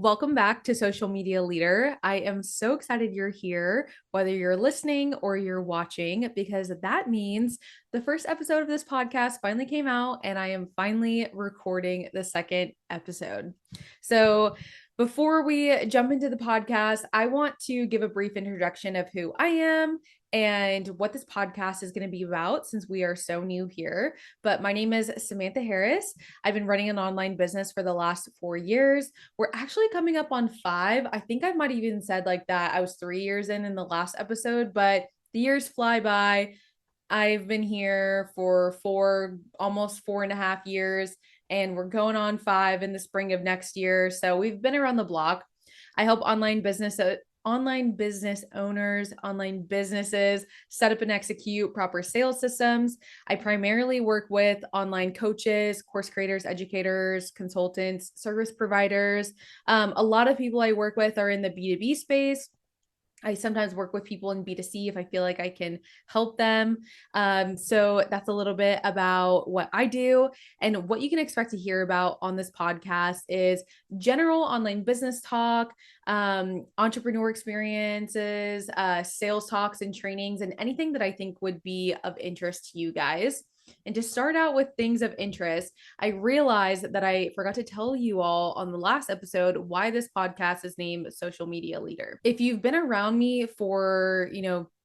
Welcome back to Social Media Leader. I am so excited you're here, whether you're listening or you're watching, because that means the first episode of this podcast finally came out and I am finally recording the second episode. So, before we jump into the podcast, I want to give a brief introduction of who I am and what this podcast is going to be about since we are so new here. But my name is Samantha Harris. I've been running an online business for the last 4 years. We're actually coming up on 5. I think I might have even said like that. I was 3 years in the last episode, but the years fly by. I've been here for almost 4.5 years, and we're going on 5 in the spring of next year. So we've been around the block. I help online business owners, online businesses set up and execute proper sales systems. I primarily work with online coaches, course creators, educators, consultants, service providers. A lot of people I work with are in the B2B space. I sometimes work with people in B2C if I feel like I can help them. So that's a little bit about what I do. And what you can expect to hear about on this podcast is general online business talk, entrepreneur experiences, sales talks and trainings, and anything that I think would be of interest to you guys. And to start out with things of interest, I realized that I forgot to tell you all on the last episode why this podcast is named Social Media Leader. If you've been around me for,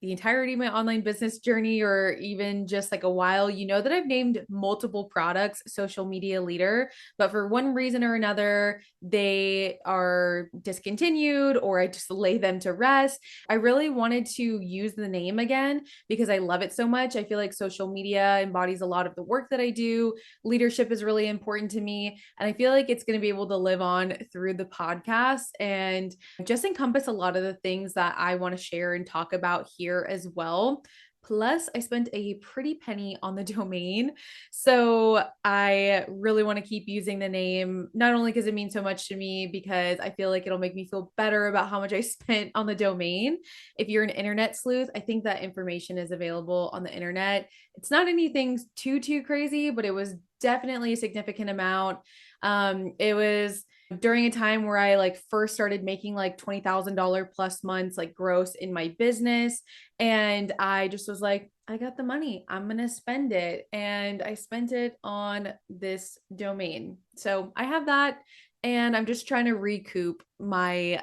the entirety of my online business journey, or even just like a while, you know that I've named multiple products Social Media Leader, but for one reason or another, they are discontinued or I just lay them to rest. I really wanted to use the name again because I love it so much. I feel like social media embodies a lot of the work that I do. Leadership is really important to me. And I feel like it's going to be able to live on through the podcast and just encompass a lot of the things that I want to share and talk about here as well. Plus, I spent a pretty penny on the domain. So I really want to keep using the name, not only because it means so much to me, because I feel like it'll make me feel better about how much I spent on the domain. If you're an internet sleuth, I think that information is available on the internet. It's not anything too crazy, but it was definitely a significant amount. It was during a time where I like first started making like $20,000 plus months like gross in my business. And I just was like, I got the money. I'm going to spend it. And I spent it on this domain. So I have that. And I'm just trying to recoup my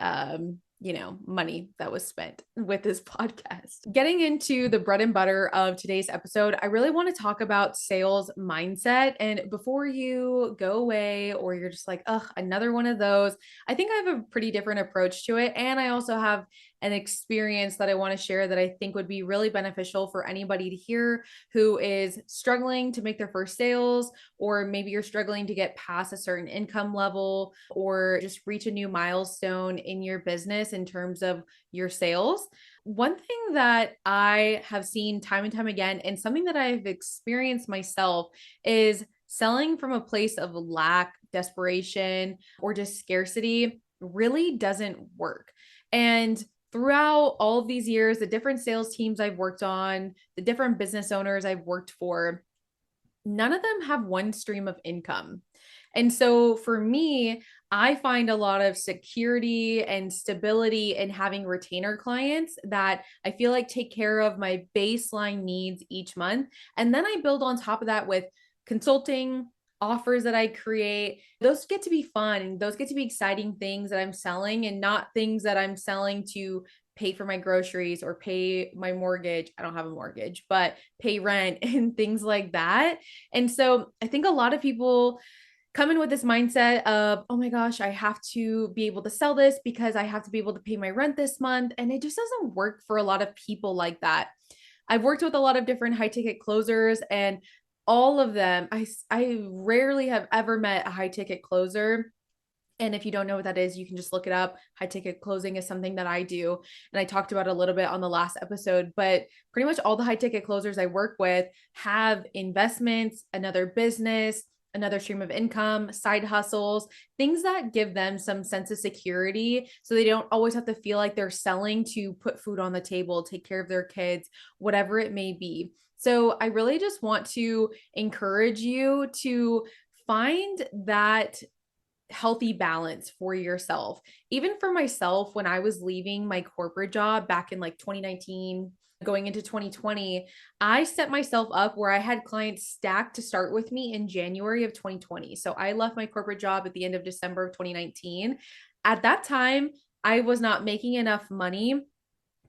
money that was spent with this podcast. Getting into the bread and butter of today's episode, I really want to talk about sales mindset. And before you go away or you're just like, ugh, another one of those, I think I have a pretty different approach to it. And I also have an experience that I want to share that I think would be really beneficial for anybody to hear who is struggling to make their first sales, or maybe you're struggling to get past a certain income level or just reach a new milestone in your business in terms of your sales. One thing that I have seen time and time again, and something that I've experienced myself, is selling from a place of lack, desperation, or just scarcity really doesn't work. And throughout all of these years, the different sales teams I've worked on, the different business owners I've worked for, none of them have one stream of income. And so for me, I find a lot of security and stability in having retainer clients that I feel like take care of my baseline needs each month. And then I build on top of that with consulting, offers that I create. Those get to be fun. Those get to be exciting things that I'm selling, and not things that I'm selling to pay for my groceries or pay my mortgage. I don't have a mortgage, but pay rent and things like that. And so I think a lot of people come in with this mindset of, oh my gosh, I have to be able to sell this because I have to be able to pay my rent this month. And it just doesn't work for a lot of people like that. I've worked with a lot of different high ticket closers, and all of them, I rarely have ever met a high ticket closer. And if you don't know what that is, you can just look it up. High ticket closing is something that I do. And I talked about it a little bit on the last episode, but pretty much all the high ticket closers I work with have investments, another business, another stream of income, side hustles, things that give them some sense of security so they don't always have to feel like they're selling to put food on the table, take care of their kids, whatever it may be. So I really just want to encourage you to find that healthy balance for yourself. Even for myself, when I was leaving my corporate job back in like 2019, going into 2020, I set myself up where I had clients stacked to start with me in January of 2020. So I left my corporate job at the end of December of 2019. At that time, I was not making enough money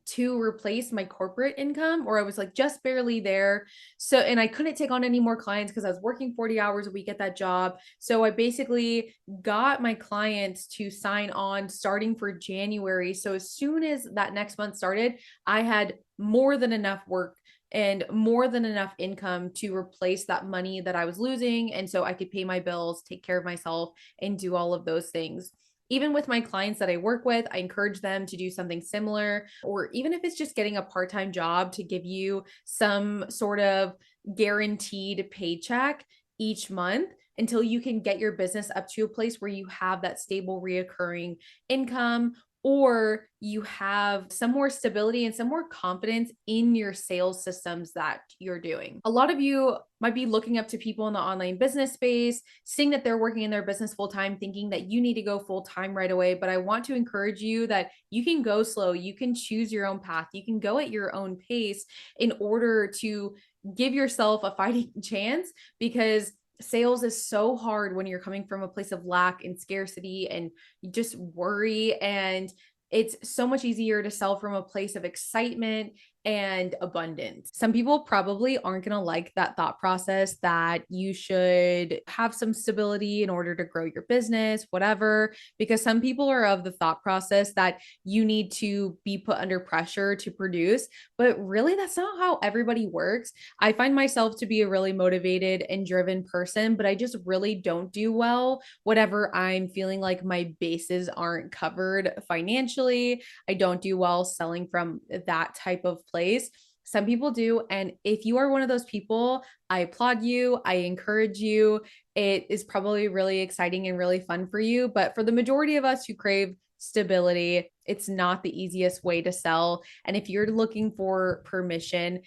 to replace my corporate income, or I was like just barely there. So, and I couldn't take on any more clients because I was working 40 hours a week at that job. So I basically got my clients to sign on starting for January. So as soon as that next month started, I had more than enough work and more than enough income to replace that money that I was losing. And so I could pay my bills, take care of myself, and do all of those things. Even with my clients that I work with, I encourage them to do something similar, or even if it's just getting a part time job to give you some sort of guaranteed paycheck each month until you can get your business up to a place where you have that stable, reoccurring income, or you have some more stability and some more confidence in your sales systems that you're doing. A lot of you might be looking up to people in the online business space, seeing that they're working in their business full time, thinking that you need to go full time right away. But I want to encourage you that you can go slow, you can choose your own path, you can go at your own pace in order to give yourself a fighting chance, because sales is so hard when you're coming from a place of lack and scarcity and just worry. And it's so much easier to sell from a place of excitement and abundance. Some people probably aren't going to like that thought process that you should have some stability in order to grow your business, whatever, because some people are of the thought process that you need to be put under pressure to produce. But really, that's not how everybody works. I find myself to be a really motivated and driven person, but I just really don't do well whatever I'm feeling like my bases aren't covered financially. I don't do well selling from that type of place. Some people do. And if you are one of those people, I applaud you. I encourage you. It is probably really exciting and really fun for you. But for the majority of us who crave stability, it's not the easiest way to sell. And if you're looking for permission,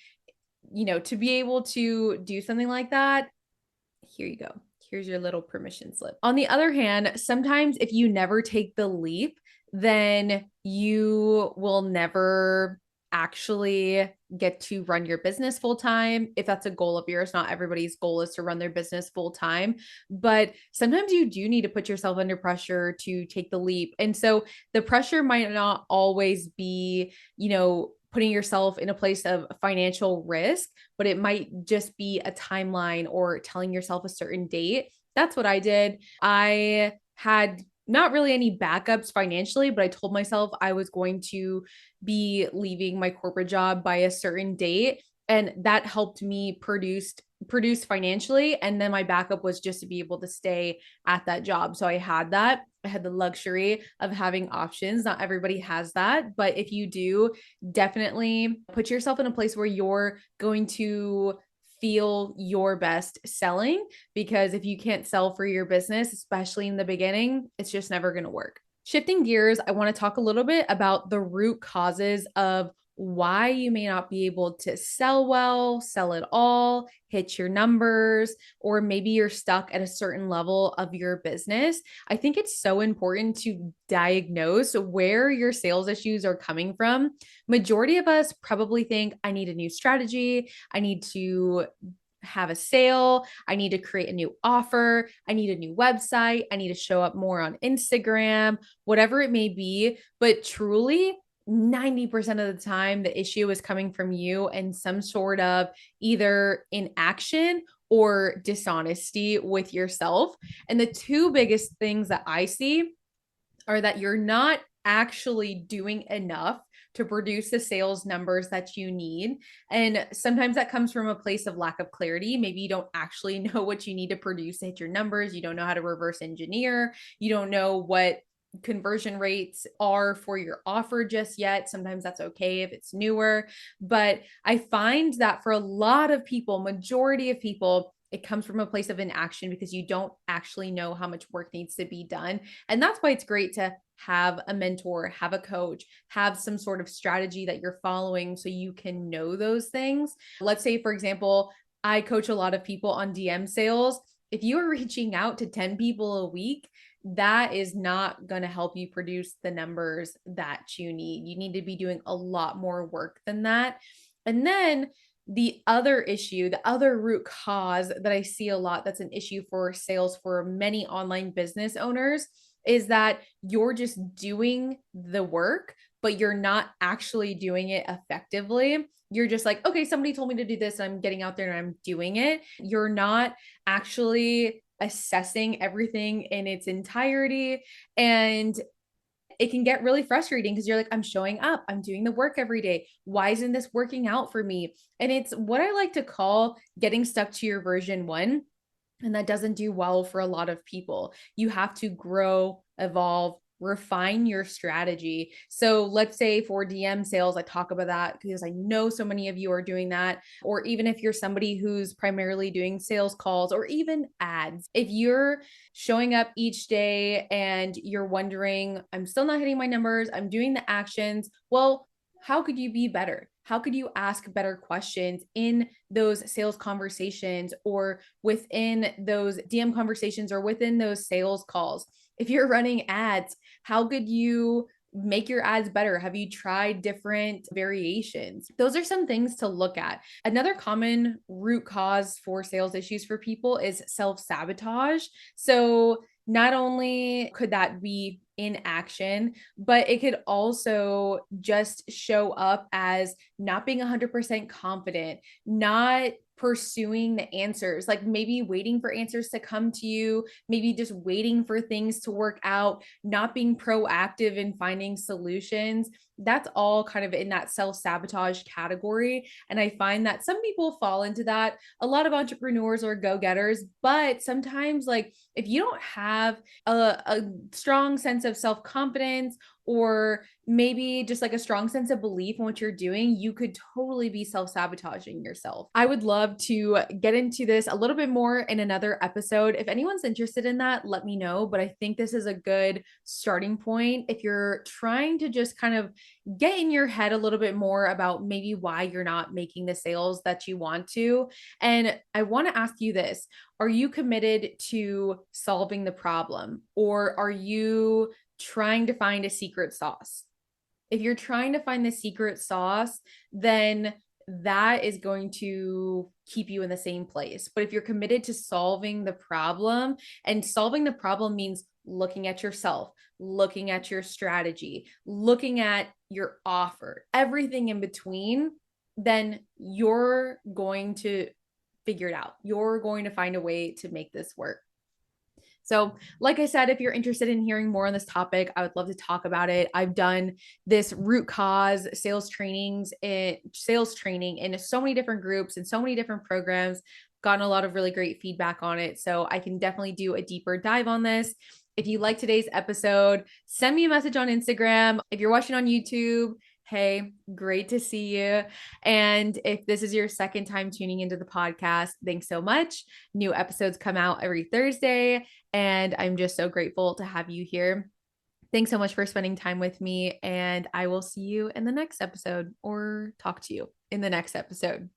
to be able to do something like that, here you go. Here's your little permission slip. On the other hand, sometimes if you never take the leap, then you will never actually get to run your business full time. If that's a goal of yours, not everybody's goal is to run their business full time, but sometimes you do need to put yourself under pressure to take the leap. And so the pressure might not always be, putting yourself in a place of financial risk, but it might just be a timeline or telling yourself a certain date. That's what I did. I had not really any backups financially, but I told myself I was going to be leaving my corporate job by a certain date. And that helped me produce financially. And then my backup was just to be able to stay at that job. So I had that. I had the luxury of having options. Not everybody has that, but if you do, definitely put yourself in a place where you're going to feel your best selling, because if you can't sell for your business, especially in the beginning, it's just never going to work. Shifting gears, I want to talk a little bit about the root causes of why you may not be able to sell well, sell at all, hit your numbers, or maybe you're stuck at a certain level of your business. I think it's so important to diagnose where your sales issues are coming from. Majority of us probably think, I need a new strategy, I need to have a sale, I need to create a new offer, I need a new website, I need to show up more on Instagram, whatever it may be. But truly, 90% of the time, the issue is coming from you and some sort of either inaction or dishonesty with yourself. And the two biggest things that I see are that you're not actually doing enough to produce the sales numbers that you need. And sometimes that comes from a place of lack of clarity. Maybe you don't actually know what you need to produce to hit your numbers. You don't know how to reverse engineer. You don't know what conversion rates are for your offer just yet. Sometimes that's okay if it's newer. But I find that for a lot of people, majority of people, it comes from a place of inaction because you don't actually know how much work needs to be done. And that's why it's great to have a mentor, have a coach, have some sort of strategy that you're following so you can know those things. Let's say, for example, I coach a lot of people on DM sales. If you are reaching out to 10 people a week, that is not going to help you produce the numbers that you need. You need to be doing a lot more work than that. And then the other issue, the other root cause that I see a lot that's an issue for sales for many online business owners is that you're just doing the work, but you're not actually doing it effectively. You're just like, okay, somebody told me to do this. I'm getting out there and I'm doing it. You're not actually assessing everything in its entirety. And it can get really frustrating because you're like, I'm showing up, I'm doing the work every day. Why isn't this working out for me? And it's what I like to call getting stuck to your version one. And that doesn't do well for a lot of people. You have to grow, evolve, refine your strategy. So let's say for DM sales, I talk about that because I know so many of you are doing that. Or even if you're somebody who's primarily doing sales calls or even ads, if you're showing up each day and you're wondering, I'm still not hitting my numbers, I'm doing the actions, well, how could you be better? How could you ask better questions in those sales conversations or within those DM conversations or within those sales calls? If you're running ads, how could you make your ads better? Have you tried different variations? Those are some things to look at. Another common root cause for sales issues for people is self-sabotage. So not only could that be inaction, but it could also just show up as not being 100% confident, not pursuing the answers, like maybe waiting for answers to come to you, maybe just waiting for things to work out, not being proactive in finding solutions. That's all kind of in that self-sabotage category. And I find that some people fall into that. A lot of entrepreneurs are go-getters, but sometimes, like, if you don't have a strong sense of self-confidence or maybe just like a strong sense of belief in what you're doing, you could totally be self-sabotaging yourself. I would love to get into this a little bit more in another episode. If anyone's interested in that, let me know. But I think this is a good starting point if you're trying to just kind of get in your head a little bit more about maybe why you're not making the sales that you want to. And I want to ask you this. Are you committed to solving the problem, or are you trying to find a secret sauce? If you're trying to find the secret sauce, then that is going to keep you in the same place. But if you're committed to solving the problem, and solving the problem means looking at yourself, looking at your strategy, looking at your offer, everything in between, then you're going to figure it out. You're going to find a way to make this work. So, like I said, if you're interested in hearing more on this topic, I would love to talk about it. I've done this root cause sales training in so many different groups and so many different programs, gotten a lot of really great feedback on it. So I can definitely do a deeper dive on this. If you like today's episode, send me a message on Instagram. If you're watching on YouTube, hey, great to see you. And if this is your second time tuning into the podcast, thanks so much. New episodes come out every Thursday, and I'm just so grateful to have you here. Thanks so much for spending time with me, and I will see you in the next episode or talk to you in the next episode.